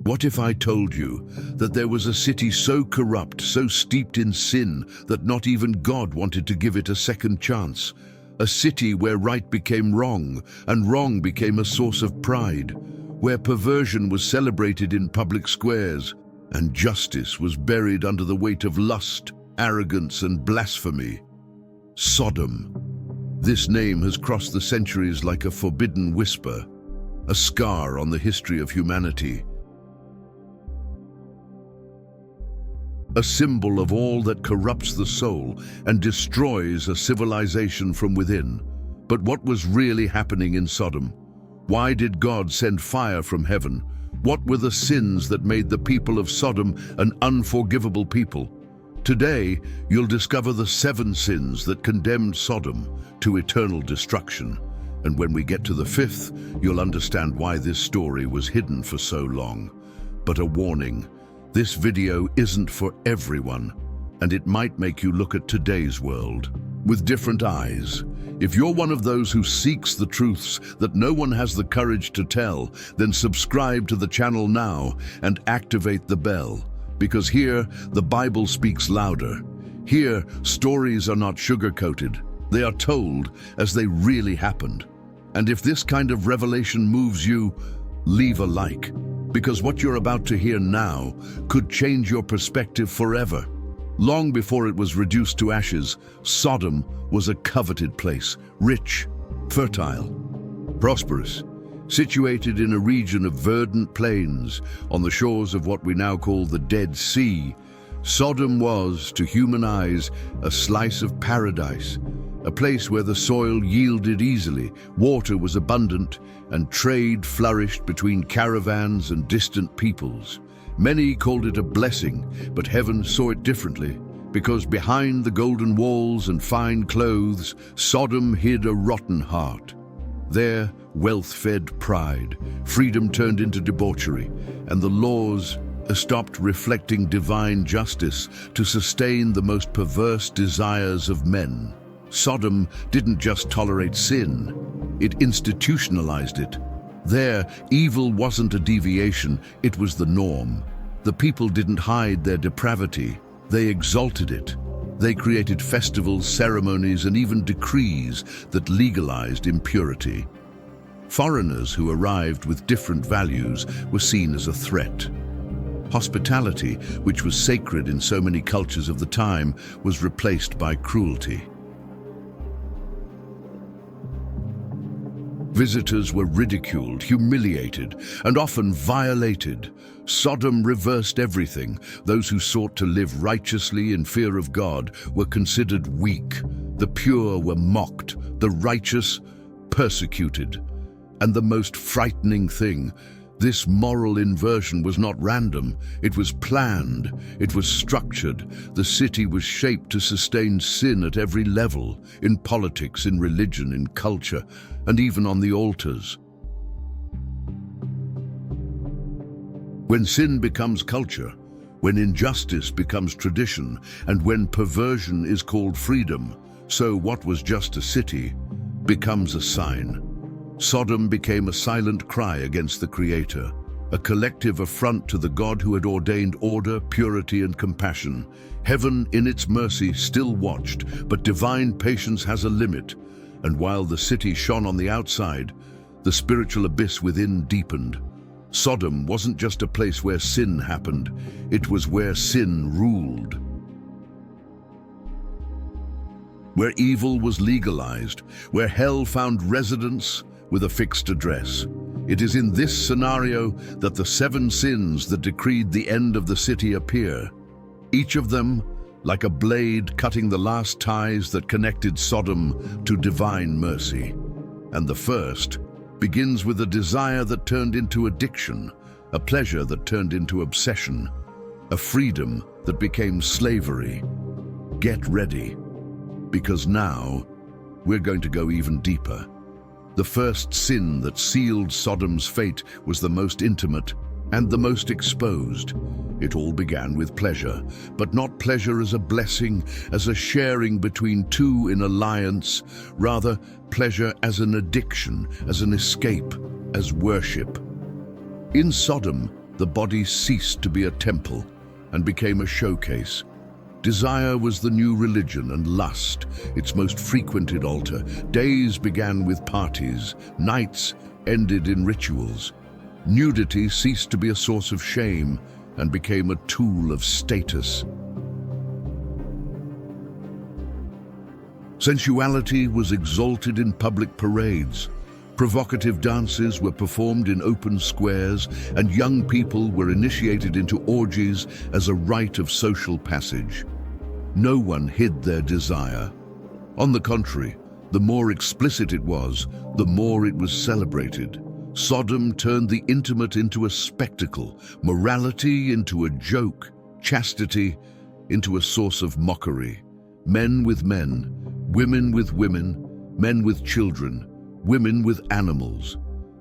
What if I told you that there was a city so corrupt, so steeped in sin, that not even God wanted to give it a second chance? A city where right became wrong, and wrong became a source of pride, where perversion was celebrated in public squares, and justice was buried under the weight of lust, arrogance, and blasphemy. Sodom. This name has crossed the centuries like a forbidden whisper, a scar on the history of humanity. A symbol of all that corrupts the soul and destroys a civilization from within. But what was really happening in Sodom? Why did God send fire from heaven? What were the sins that made the people of Sodom an unforgivable people? Today, you'll discover the 7 sins that condemned Sodom to eternal destruction. And when we get to the 5th, you'll understand why this story was hidden for so long. But a warning. This video isn't for everyone, and it might make you look at today's world with different eyes. If you're one of those who seeks the truths that no one has the courage to tell, then subscribe to the channel now and activate the bell, because here the Bible speaks louder. Here, stories are not sugar-coated. They are told as they really happened. And if this kind of revelation moves you, leave a like. Because what you're about to hear now could change your perspective forever. Long before it was reduced to ashes, Sodom was a coveted place, rich, fertile, prosperous, situated in a region of verdant plains on the shores of what we now call the Dead Sea. Sodom was, to human eyes, a slice of paradise, a place where the soil yielded easily, water was abundant, and trade flourished between caravans and distant peoples. Many called it a blessing, but heaven saw it differently, because behind the golden walls and fine clothes, Sodom hid a rotten heart. There, wealth fed pride, freedom turned into debauchery, and the laws stopped reflecting divine justice to sustain the most perverse desires of men. Sodom didn't just tolerate sin, it institutionalized it. There, evil wasn't a deviation, it was the norm. The people didn't hide their depravity, they exalted it. They created festivals, ceremonies, and even decrees that legalized impurity. Foreigners who arrived with different values were seen as a threat. Hospitality, which was sacred in so many cultures of the time, was replaced by cruelty. Visitors were ridiculed, humiliated, and often violated. Sodom reversed everything. Those who sought to live righteously in fear of God were considered weak. The pure were mocked, the righteous persecuted. And the most frightening thing, this moral inversion was not random. It was planned. It was structured. The city was shaped to sustain sin at every level, in politics, in religion, in culture, and even on the altars. When sin becomes culture, when injustice becomes tradition, and when perversion is called freedom, so what was just a city becomes a sign. Sodom became a silent cry against the Creator, a collective affront to the God who had ordained order, purity, and compassion. Heaven, in its mercy, still watched, but divine patience has a limit. And while the city shone on the outside, the spiritual abyss within deepened. Sodom wasn't just a place where sin happened, it was where sin ruled. Where evil was legalized, where hell found residence with a fixed address. It is in this scenario that the 7 sins that decreed the end of the city appear. Each of them, like a blade cutting the last ties that connected Sodom to divine mercy. And the first begins with a desire that turned into addiction, a pleasure that turned into obsession, a freedom that became slavery. Get ready, because now we're going to go even deeper. The first sin that sealed Sodom's fate was the most intimate and the most exposed. It all began with pleasure, but not pleasure as a blessing, as a sharing between two in alliance, rather pleasure as an addiction, as an escape, as worship. In Sodom, The body ceased to be a temple and became a showcase. Desire was the new religion, and lust its most frequented altar. Days began with parties, nights ended in rituals. Nudity ceased to be a source of shame and became a tool of status. Sensuality was exalted in public parades. Provocative dances were performed in open squares, and young people were initiated into orgies as a rite of social passage. No one hid their desire. On the contrary, the more explicit it was, the more it was celebrated. Sodom turned the intimate into a spectacle, morality into a joke, chastity into a source of mockery. Men with men, women with women, men with children, women with animals.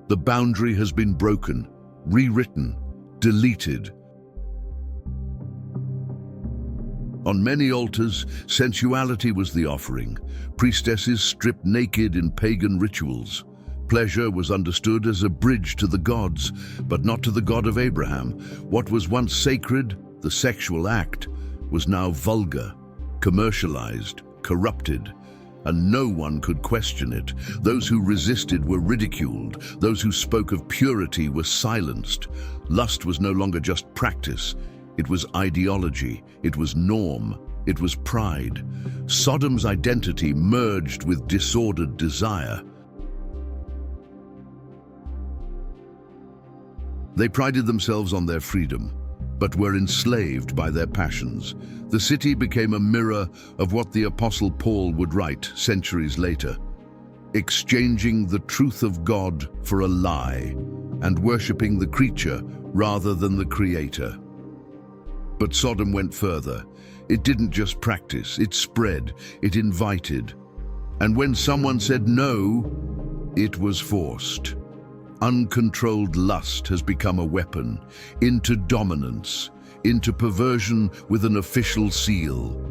The boundary has been broken, rewritten, deleted. On many altars, sensuality was the offering. Priestesses stripped naked in pagan rituals. Pleasure was understood as a bridge to the gods, but not to the God of Abraham. What was once sacred, the sexual act, was now vulgar, commercialized, corrupted, and no one could question it. Those who resisted were ridiculed. Those who spoke of purity were silenced. Lust was no longer just practice. It was ideology. It was norm. It was pride. Sodom's identity merged with disordered desire. They prided themselves on their freedom, but were enslaved by their passions. The city became a mirror of what the Apostle Paul would write centuries later, exchanging the truth of God for a lie and worshipping the creature rather than the Creator. But Sodom went further. It didn't just practice, it spread, it invited. And when someone said no, it was forced. Uncontrolled lust has become a weapon, into dominance, into perversion with an official seal.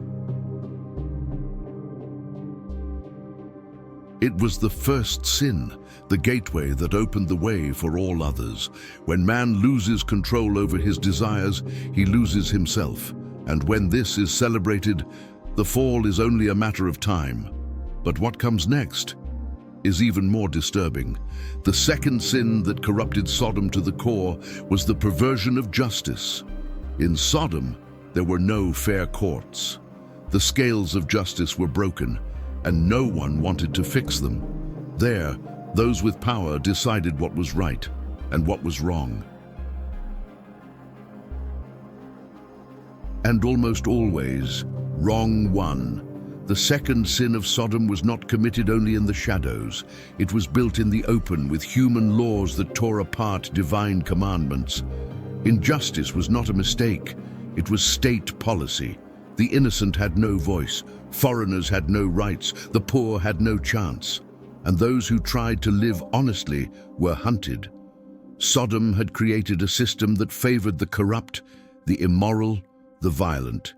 It was the first sin, the gateway that opened the way for all others. When man loses control over his desires, he loses himself. And when this is celebrated, the fall is only a matter of time. But what comes next is even more disturbing. The second sin that corrupted Sodom to the core was the perversion of justice. In Sodom, there were no fair courts. The scales of justice were broken, and no one wanted to fix them. There, those with power decided what was right and what was wrong. And almost always, wrong won. The second sin of Sodom was not committed only in the shadows. It was built in the open with human laws that tore apart divine commandments. Injustice was not a mistake. It was state policy. The innocent had no voice. Foreigners had no rights. The poor had no chance. And those who tried to live honestly were hunted. Sodom had created a system that favored the corrupt, the immoral, the violent.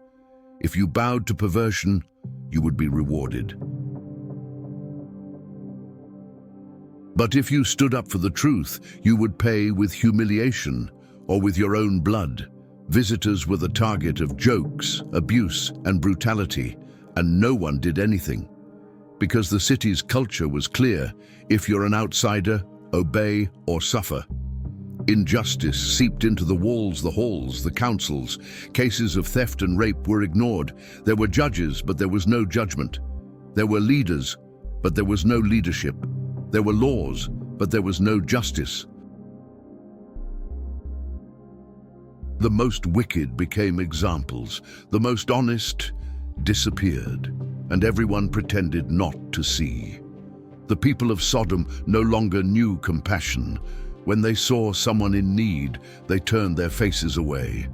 If you bowed to perversion, you would be rewarded. But if you stood up for the truth, you would pay with humiliation or with your own blood. Visitors were the target of jokes, abuse, and brutality, and no one did anything. Because the city's culture was clear: if you're an outsider, obey or suffer. Injustice seeped into the walls, the halls, the councils. Cases of theft and rape were ignored. There were judges, but there was no judgment. There were leaders, but there was no leadership. There were laws, but there was no justice. The most wicked became examples. The most honest disappeared, and everyone pretended not to see. The people of Sodom no longer knew compassion. When they saw someone in need, they turned their faces away.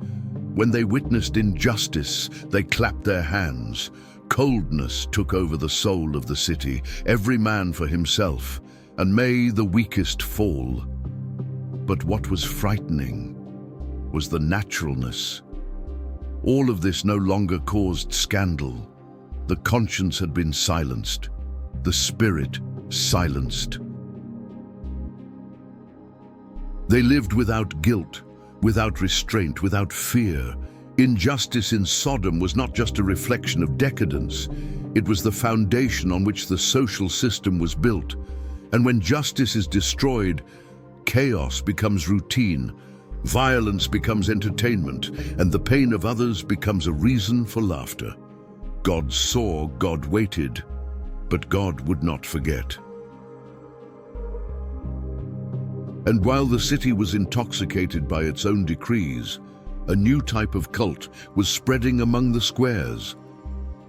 When they witnessed injustice, they clapped their hands. Coldness took over the soul of the city, every man for himself, and may the weakest fall. But what was frightening was the naturalness. All of this no longer caused scandal. The conscience had been silenced, the spirit silenced. They lived without guilt, without restraint, without fear. Injustice in Sodom was not just a reflection of decadence, it was the foundation on which the social system was built. And when justice is destroyed, chaos becomes routine, violence becomes entertainment, and the pain of others becomes a reason for laughter. God saw, God waited, but God would not forget. And while the city was intoxicated by its own decrees, a new type of cult was spreading among the squares.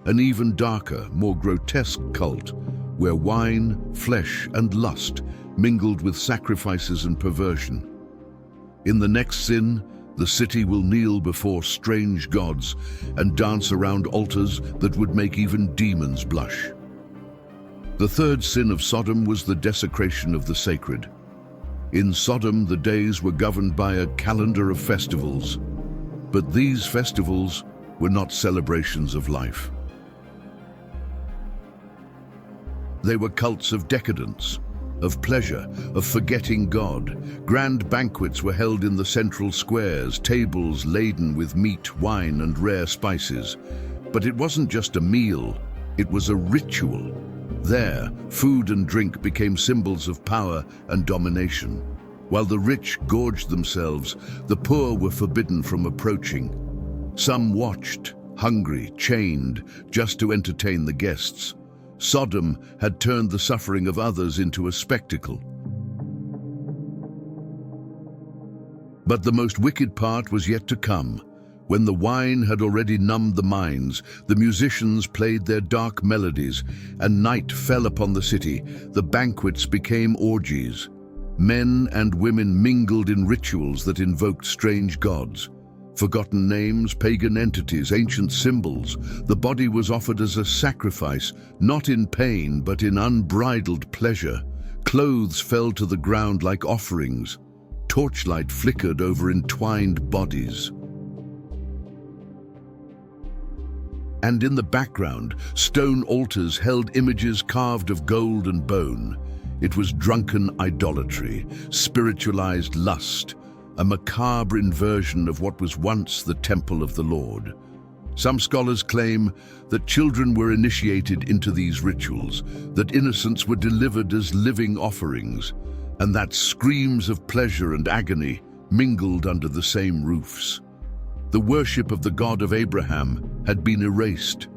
An even darker, more grotesque cult, where wine, flesh, and lust mingled with sacrifices and perversion. In the next sin, the city will kneel before strange gods and dance around altars that would make even demons blush. The third sin of Sodom was the desecration of the sacred. In Sodom, the days were governed by a calendar of festivals, but these festivals were not celebrations of life. They were cults of decadence, of pleasure, of forgetting God. Grand banquets were held in the central squares, tables laden with meat, wine, and rare spices. But it wasn't just a meal, it was a ritual. There, food and drink became symbols of power and domination. While the rich gorged themselves, the poor were forbidden from approaching. Some watched, hungry, chained, just to entertain the guests. Sodom had turned the suffering of others into a spectacle. But the most wicked part was yet to come. When the wine had already numbed the minds, the musicians played their dark melodies, and night fell upon the city. The banquets became orgies. Men and women mingled in rituals that invoked strange gods. Forgotten names, pagan entities, ancient symbols. The body was offered as a sacrifice, not in pain, but in unbridled pleasure. Clothes fell to the ground like offerings. Torchlight flickered over entwined bodies. And in the background, stone altars held images carved of gold and bone. It was drunken idolatry, spiritualized lust, a macabre inversion of what was once the temple of the Lord. Some scholars claim that children were initiated into these rituals, that innocents were delivered as living offerings, and that screams of pleasure and agony mingled under the same roofs. The worship of the God of Abraham had been erased.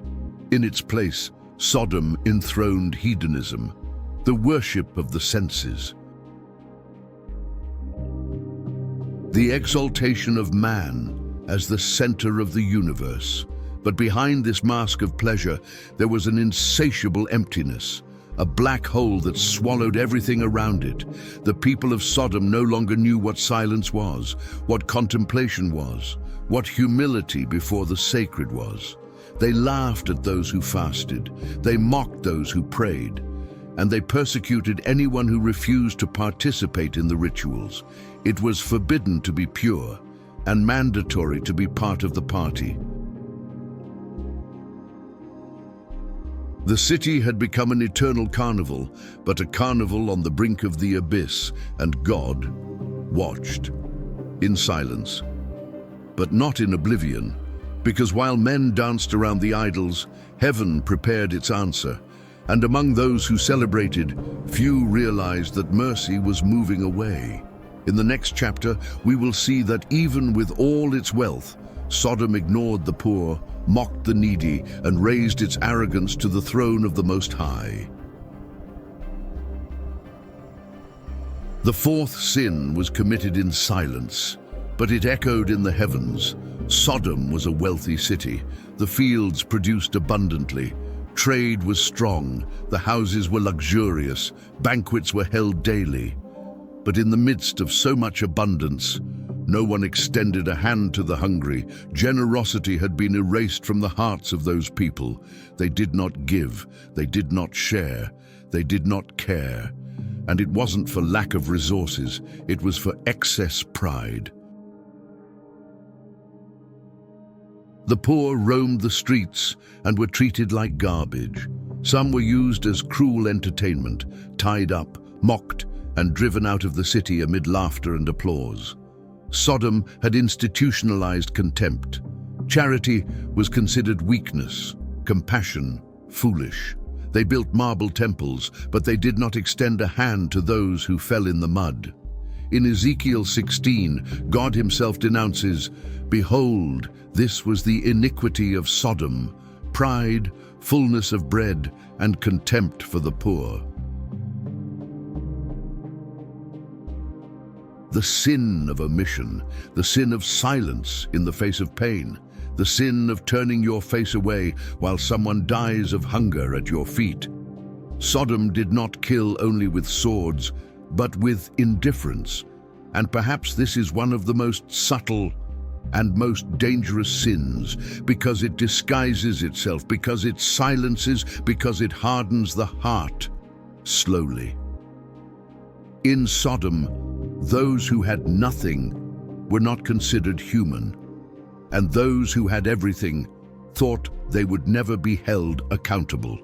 In its place, Sodom enthroned hedonism, the worship of the senses. The exaltation of man as the center of the universe. But behind this mask of pleasure, there was an insatiable emptiness, a black hole that swallowed everything around it. The people of Sodom no longer knew what silence was, what contemplation was, what humility before the sacred was. They laughed at those who fasted, they mocked those who prayed, and they persecuted anyone who refused to participate in the rituals. It was forbidden to be pure and mandatory to be part of the party. The city had become an eternal carnival, but a carnival on the brink of the abyss, and God watched in silence, but not in oblivion, because while men danced around the idols, heaven prepared its answer. And among those who celebrated, few realized that mercy was moving away. In the next chapter, we will see that even with all its wealth, Sodom ignored the poor, mocked the needy, and raised its arrogance to the throne of the Most High. The fourth sin was committed in silence, but it echoed in the heavens. Sodom was a wealthy city. The fields produced abundantly. Trade was strong, the houses were luxurious, banquets were held daily. But in the midst of so much abundance, no one extended a hand to the hungry. Generosity had been erased from the hearts of those people. They did not give, they did not share, they did not care. And it wasn't for lack of resources, it was for excess pride. The poor roamed the streets and were treated like garbage. Some were used as cruel entertainment, tied up, mocked, and driven out of the city amid laughter and applause. Sodom had institutionalized contempt. Charity was considered weakness, compassion, foolish. They built marble temples, but they did not extend a hand to those who fell in the mud. In Ezekiel 16, God himself denounces, "Behold, this was the iniquity of Sodom, pride, fullness of bread, and contempt for the poor." The sin of omission, the sin of silence in the face of pain, the sin of turning your face away while someone dies of hunger at your feet. Sodom did not kill only with swords, but with indifference. And perhaps this is one of the most subtle and most dangerous sins, because it disguises itself, because it silences, because it hardens the heart slowly. In Sodom, those who had nothing were not considered human, and those who had everything thought they would never be held accountable.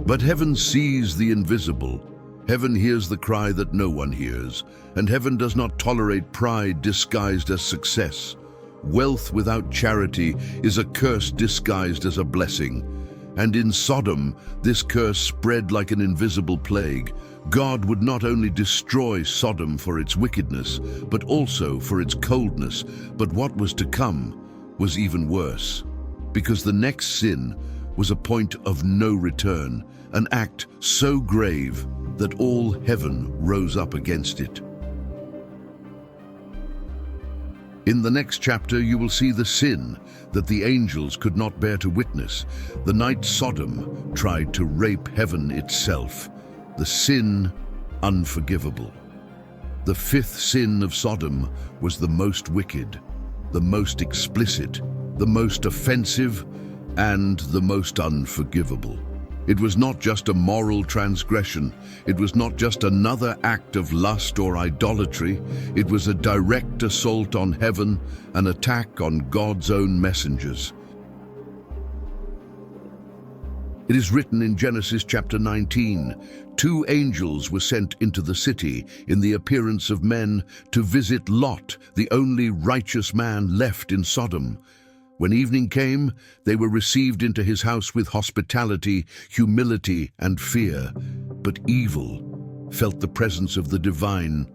But heaven sees the invisible. Heaven hears the cry that no one hears, and heaven does not tolerate pride disguised as success. Wealth without charity is a curse disguised as a blessing. And in Sodom, this curse spread like an invisible plague. God would not only destroy Sodom for its wickedness, but also for its coldness. But what was to come was even worse, because the next sin was a point of no return, an act so grave that all heaven rose up against it. In the next chapter, you will see the sin that the angels could not bear to witness. The night Sodom tried to rape heaven itself. The sin unforgivable. The fifth sin of Sodom was the most wicked, the most explicit, the most offensive, and the most unforgivable. It was not just a moral transgression. It was not just another act of lust or idolatry. It was a direct assault on heaven, an attack on God's own messengers. It is written in Genesis chapter 19, 2 angels were sent into the city in the appearance of men to visit Lot, the only righteous man left in Sodom. When evening came, they were received into his house with hospitality, humility, and fear. But evil felt the presence of the divine.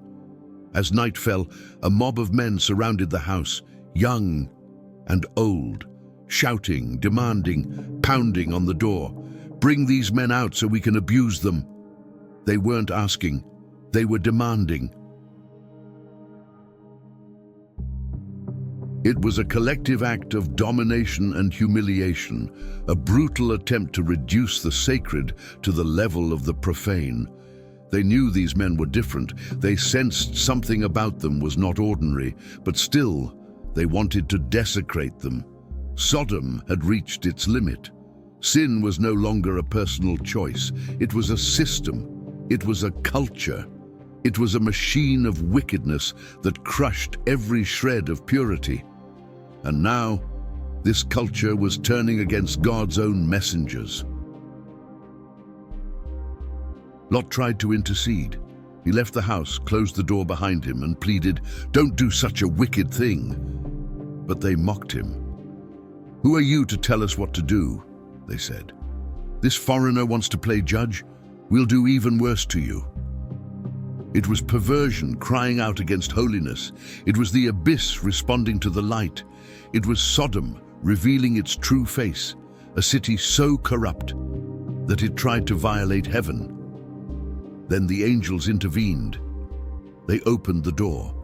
As night fell, a mob of men surrounded the house, young and old, shouting, demanding, pounding on the door. "Bring these men out so we can abuse them." They weren't asking, they were demanding. It was a collective act of domination and humiliation, a brutal attempt to reduce the sacred to the level of the profane. They knew these men were different. They sensed something about them was not ordinary, but still, they wanted to desecrate them. Sodom had reached its limit. Sin was no longer a personal choice. It was a system. It was a culture. It was a machine of wickedness that crushed every shred of purity. And now, this culture was turning against God's own messengers. Lot tried to intercede. He left the house, closed the door behind him, and pleaded, "Don't do such a wicked thing." But they mocked him. "Who are you to tell us what to do?" they said. "This foreigner wants to play judge? We'll do even worse to you." It was perversion crying out against holiness. It was the abyss responding to the light. It was Sodom revealing its true face, a city so corrupt that it tried to violate heaven. Then the angels intervened. They opened the door.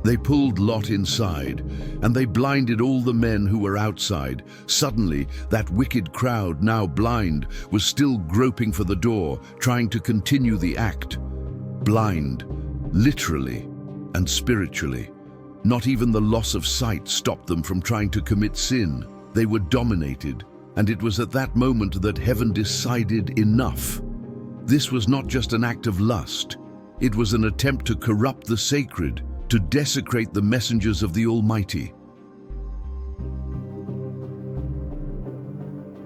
They pulled Lot inside, and they blinded all the men who were outside. Suddenly, that wicked crowd, now blind, was still groping for the door, trying to continue the act. Blind, literally and spiritually. Not even the loss of sight stopped them from trying to commit sin. They were dominated, and it was at that moment that heaven decided enough. This was not just an act of lust. It was an attempt to corrupt the sacred, to desecrate the messengers of the Almighty,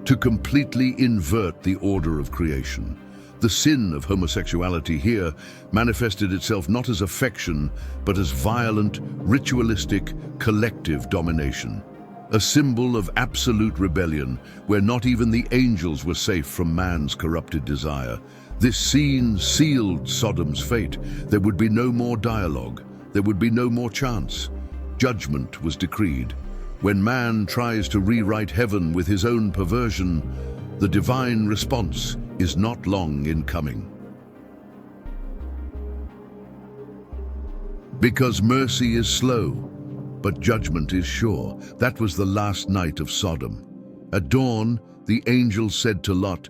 to completely invert the order of creation. The sin of homosexuality here manifested itself not as affection, but as violent, ritualistic, collective domination. A symbol of absolute rebellion, where not even the angels were safe from man's corrupted desire. This scene sealed Sodom's fate. There would be no more dialogue. There would be no more chance. Judgment was decreed. When man tries to rewrite heaven with his own perversion, the divine response is not long in coming. Because mercy is slow, but judgment is sure. That was the last night of Sodom. At dawn, the angel said to Lot,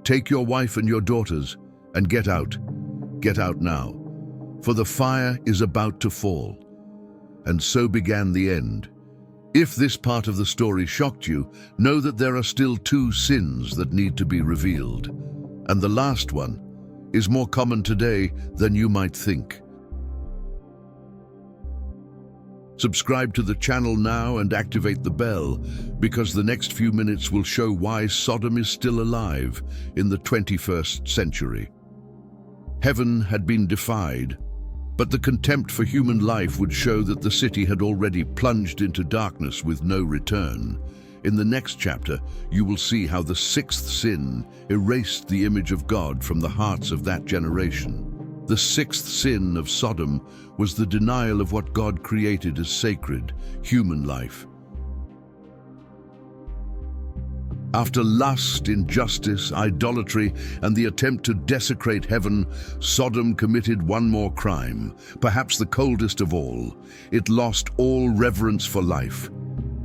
"Take your wife and your daughters and get out. Get out now, for the fire is about to fall." And so began the end. If this part of the story shocked you, know that there are still two sins that need to be revealed. And the last one is more common today than you might think. Subscribe to the channel now and activate the bell, because the next few minutes will show why Sodom is still alive in the 21st century. Heaven had been defied, but the contempt for human life would show that the city had already plunged into darkness with no return. In the next chapter, you will see how the sixth sin erased the image of God from the hearts of that generation. The sixth sin of Sodom was the denial of what God created as sacred, human life. After lust, injustice, idolatry, and the attempt to desecrate heaven, Sodom committed one more crime, perhaps the coldest of all. It lost all reverence for life.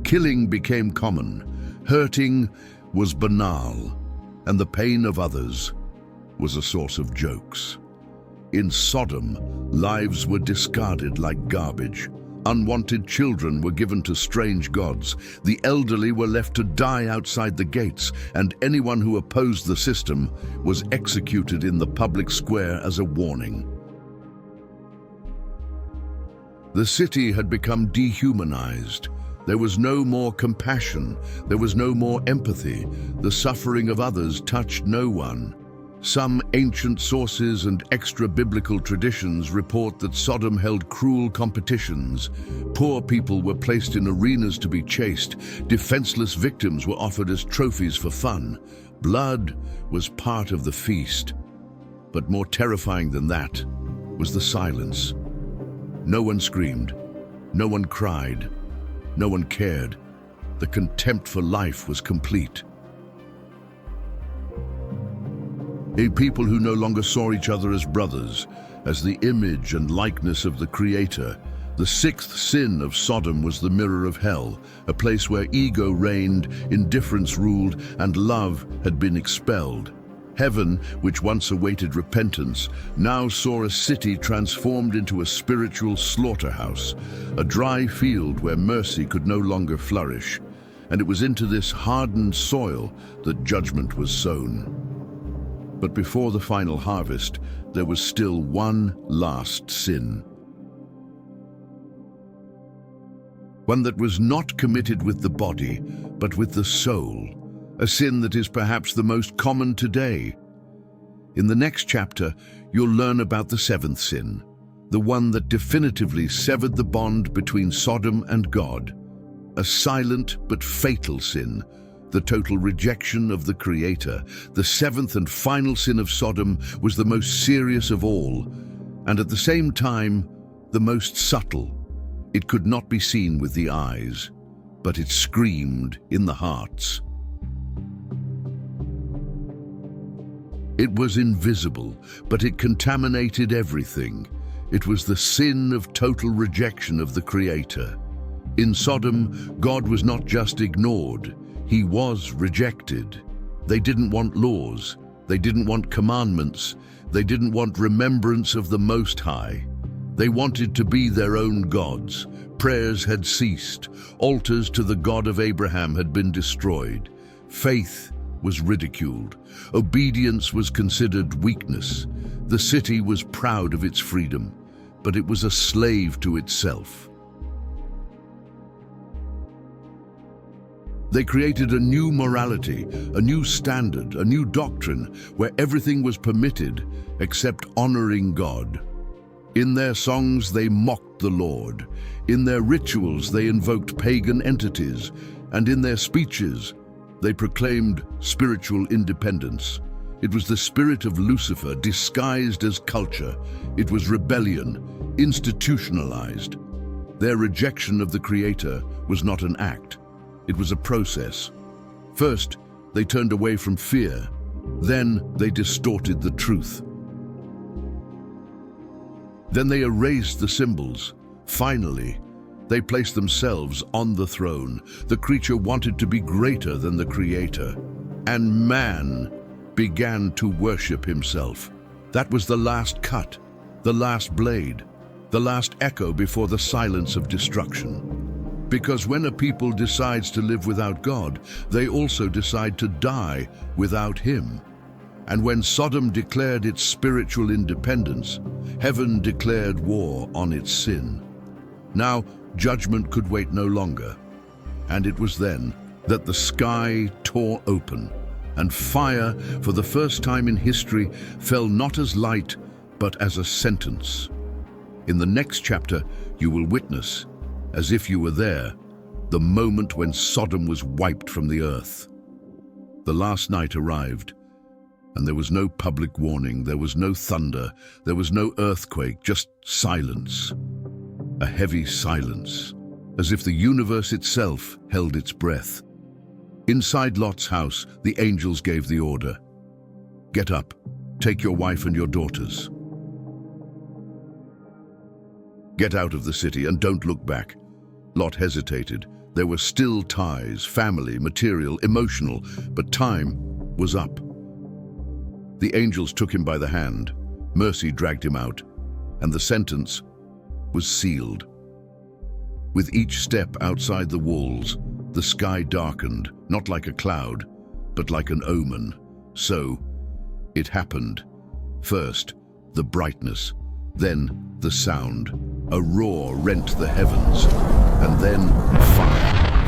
Killing became common, hurting was banal, and the pain of others was a source of jokes. In Sodom, lives were discarded like garbage. Unwanted children were given to strange gods. The elderly were left to die outside the gates, and anyone who opposed the system was executed in the public square as a warning. The city had become dehumanized. There was no more compassion. There was no more empathy. The suffering of others touched no one. Some ancient sources and extra-biblical traditions report that Sodom held cruel competitions. Poor people were placed in arenas to be chased. Defenseless victims were offered as trophies for fun. Blood was part of the feast. But more terrifying than that was the silence. No one screamed. No one cried. No one cared. The contempt for life was complete. A people who no longer saw each other as brothers, as the image and likeness of the Creator. The sixth sin of Sodom was the mirror of hell, a place where ego reigned, indifference ruled, and love had been expelled. Heaven, which once awaited repentance, now saw a city transformed into a spiritual slaughterhouse, a dry field where mercy could no longer flourish. And it was into this hardened soil that judgment was sown. But before the final harvest, there was still one last sin. One that was not committed with the body, but with the soul. A sin that is perhaps the most common today. In the next chapter, you'll learn about the seventh sin, the one that definitively severed the bond between Sodom and God. A silent but fatal sin, the total rejection of the Creator. The seventh and final sin of Sodom was the most serious of all, and at the same time, the most subtle. It could not be seen with the eyes, but it screamed in the hearts. It was invisible, but it contaminated everything. It was the sin of total rejection of the Creator. In Sodom, God was not just ignored, He was rejected. They didn't want laws. They didn't want commandments. They didn't want remembrance of the Most High. They wanted to be their own gods. Prayers had ceased. Altars to the God of Abraham had been destroyed. Faith was ridiculed. Obedience was considered weakness. The city was proud of its freedom, but it was a slave to itself. They created a new morality, a new standard, a new doctrine where everything was permitted except honoring God. In their songs they mocked the Lord. In their rituals they invoked pagan entities. And in their speeches they proclaimed spiritual independence. It was the spirit of Lucifer disguised as culture. It was rebellion, institutionalized. Their rejection of the Creator was not an act. It was a process. First, they turned away from fear. Then they distorted the truth. Then they erased the symbols. Finally, they placed themselves on the throne. The creature wanted to be greater than the Creator. And man began to worship himself. That was the last cut, the last blade, the last echo before the silence of destruction. Because when a people decides to live without God, they also decide to die without Him. And when Sodom declared its spiritual independence, heaven declared war on its sin. Now, judgment could wait no longer. And it was then that the sky tore open, and fire, for the first time in history, fell not as light, but as a sentence. In the next chapter, you will witness, as if you were there, the moment when Sodom was wiped from the earth. The last night arrived, and there was no public warning, there was no thunder, there was no earthquake, just silence. A heavy silence, as if the universe itself held its breath. Inside Lot's house, the angels gave the order. Get up, take your wife and your daughters. Get out of the city and don't look back. Lot hesitated. There were still ties, family, material, emotional, but time was up. The angels took him by the hand. Mercy dragged him out, and the sentence was sealed. With each step outside the walls, the sky darkened, not like a cloud, but like an omen. So it happened. First, the brightness, then the sound. A roar rent the heavens, and then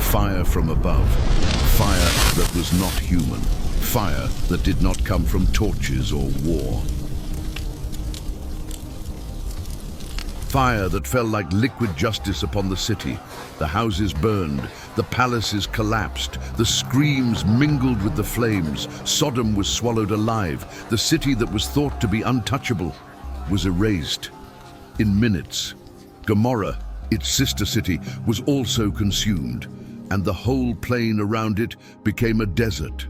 fire from above. Fire that was not human. Fire that did not come from torches or war. Fire that fell like liquid justice upon the city. The houses burned, the palaces collapsed, the screams mingled with the flames. Sodom was swallowed alive. The city that was thought to be untouchable was erased in minutes. Gomorrah, its sister city, was also consumed, and the whole plain around it became a desert.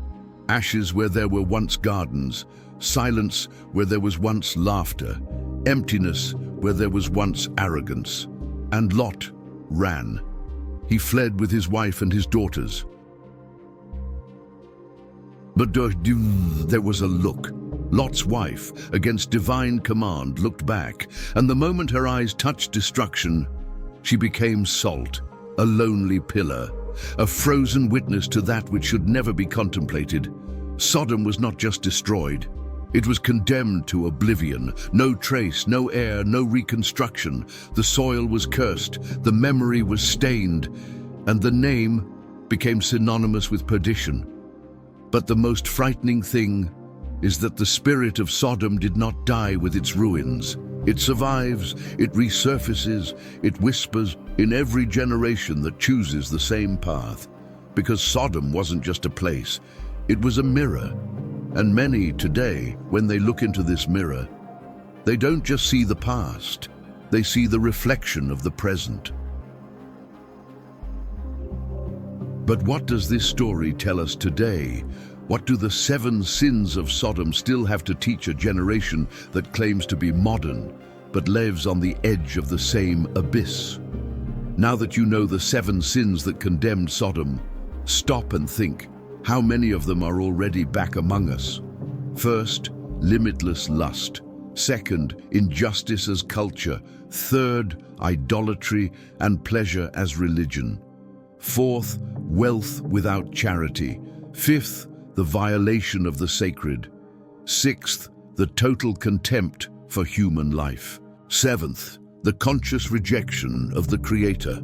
Ashes where there were once gardens, silence where there was once laughter, emptiness where there was once arrogance. And Lot ran. He fled with his wife and his daughters. But there was a look. Lot's wife, against divine command, looked back, and the moment her eyes touched destruction, she became salt, a lonely pillar, a frozen witness to that which should never be contemplated. Sodom was not just destroyed, it was condemned to oblivion. No trace, no heir, no reconstruction. The soil was cursed, the memory was stained, and the name became synonymous with perdition. But the most frightening thing is that the spirit of Sodom did not die with its ruins. It survives, it resurfaces, it whispers in every generation that chooses the same path. Because Sodom wasn't just a place, it was a mirror. And many today, when they look into this mirror, they don't just see the past, they see the reflection of the present. But what does this story tell us today? What do the 7 sins of Sodom still have to teach a generation that claims to be modern, but lives on the edge of the same abyss? Now that you know the 7 sins that condemned Sodom, stop and think, how many of them are already back among us? First, limitless lust. Second, injustice as culture. Third, idolatry and pleasure as religion. Fourth, wealth without charity. Fifth, the violation of the sacred. Sixth, the total contempt for human life. Seventh, the conscious rejection of the Creator.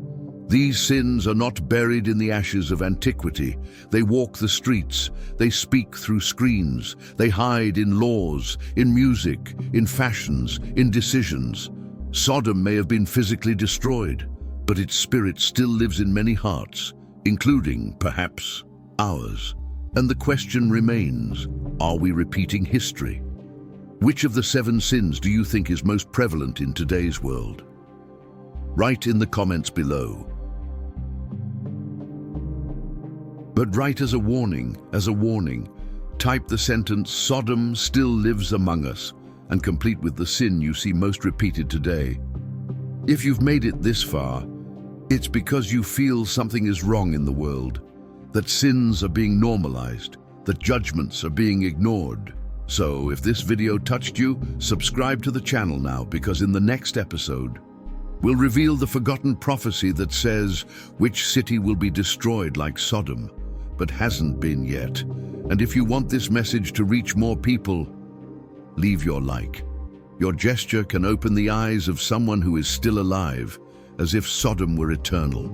These sins are not buried in the ashes of antiquity. They walk the streets, they speak through screens, they hide in laws, in music, in fashions, in decisions. Sodom may have been physically destroyed, but its spirit still lives in many hearts, including, perhaps, ours. And the question remains, are we repeating history? Which of the 7 sins do you think is most prevalent in today's world? Write in the comments below. But write as a warning, type the sentence, Sodom still lives among us, and complete with the sin you see most repeated today. If you've made it this far, it's because you feel something is wrong in the world, that sins are being normalized, that judgments are being ignored. So if this video touched you, subscribe to the channel now, because in the next episode, we'll reveal the forgotten prophecy that says which city will be destroyed like Sodom, but hasn't been yet. And if you want this message to reach more people, leave your like. Your gesture can open the eyes of someone who is still alive, as if Sodom were eternal.